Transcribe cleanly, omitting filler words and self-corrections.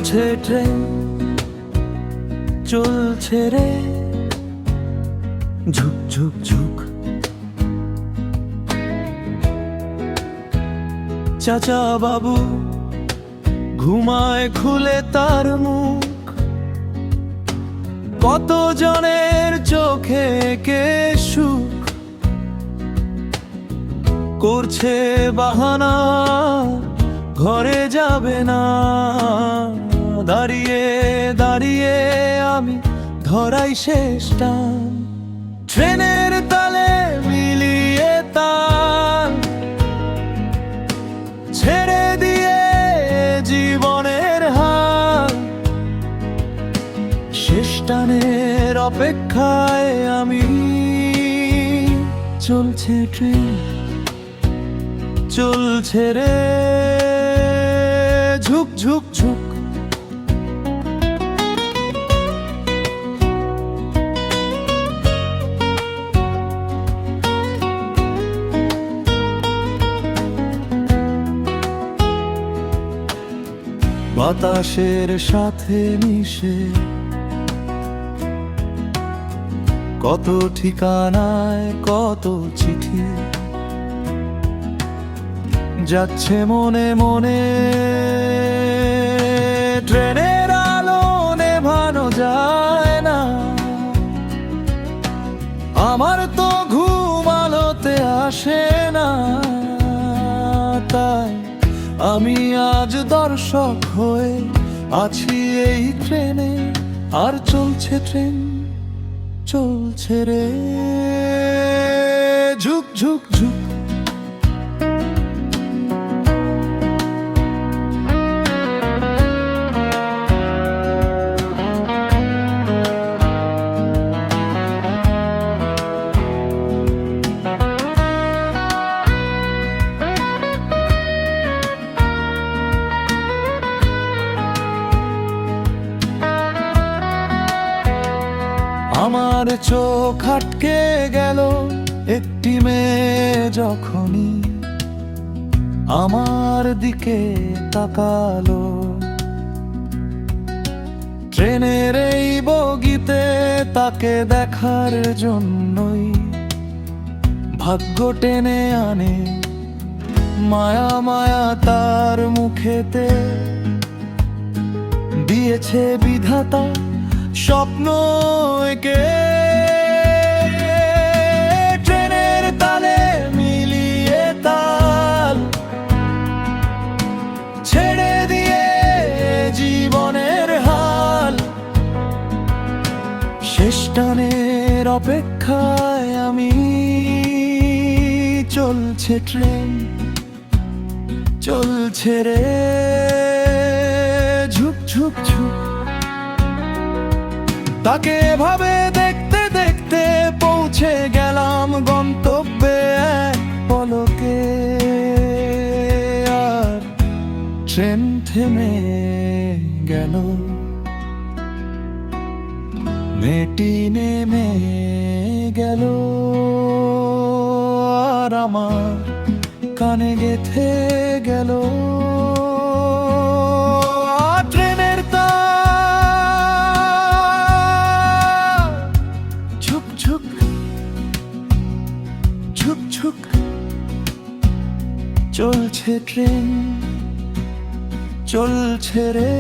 চলছে ট্রেন, চলছে রে ঝুক ঝুক ঝুক। চাচা বাবু ঘুমায় খুলে তার মুখ, কত জনের চোখে কে সুখ করছে বাহানা, ঘরে যাবে না। দাঁড়িয়ে দাঁড়িয়ে আমি ধরাই শেষ টান, ট্রেনের তালে মিলিয়ে তাল, ছেড়ে দিয়ে জীবনের হাল। শেষ টানের অপেক্ষায় আমি, চলছে ট্রেন, চলছে রে ঝুক ঝুক ঝুক। বাতাসের সাথে মিশে কত ঠিকানায় কত চিঠি যাচ্ছে মনে মনে। ট্রেনের আলো নেভানো যায় না, আমার তো ঘুম আলোতে আসে না। তাই আমি আজ দর্শক হয়ে আছি এই ট্রেনে, আর চলছে ট্রেন, চলছে রে ঝুক ঝুক ঝুক। আমার চোখ আটকে গেল একটি মেয়ে যখনই আমার দিকে তাকালো। ট্রেনের এই বগিতে তাকে দেখার জন্যই ভাগ্য টেনে আনে মায়া মায়া তার মুখেতে। দিয়েছে বিধাতা স্বপ্ন একে, ট্রেনের তালে মিলিয়ে তাল, ছেড়ে দিয়ে জীবনের হাল। শেষ টানের অপেক্ষায় আমি, চলছে ট্রেন, চলছে রে ঝুক ঝুক ঝুক। তাকে ভাবে দেখতে দেখতে পৌঁছে গেলাম গন্তব্যে এক পলকে। আর ট্রেন থেমে গেল, মেয়েটি নেমে গেল, আর আমার কানে গেথে গেল। ট্রেনের ঝুক ঝুক ঝুক ঝুক, চলছে ট্রেন, চলছে রে।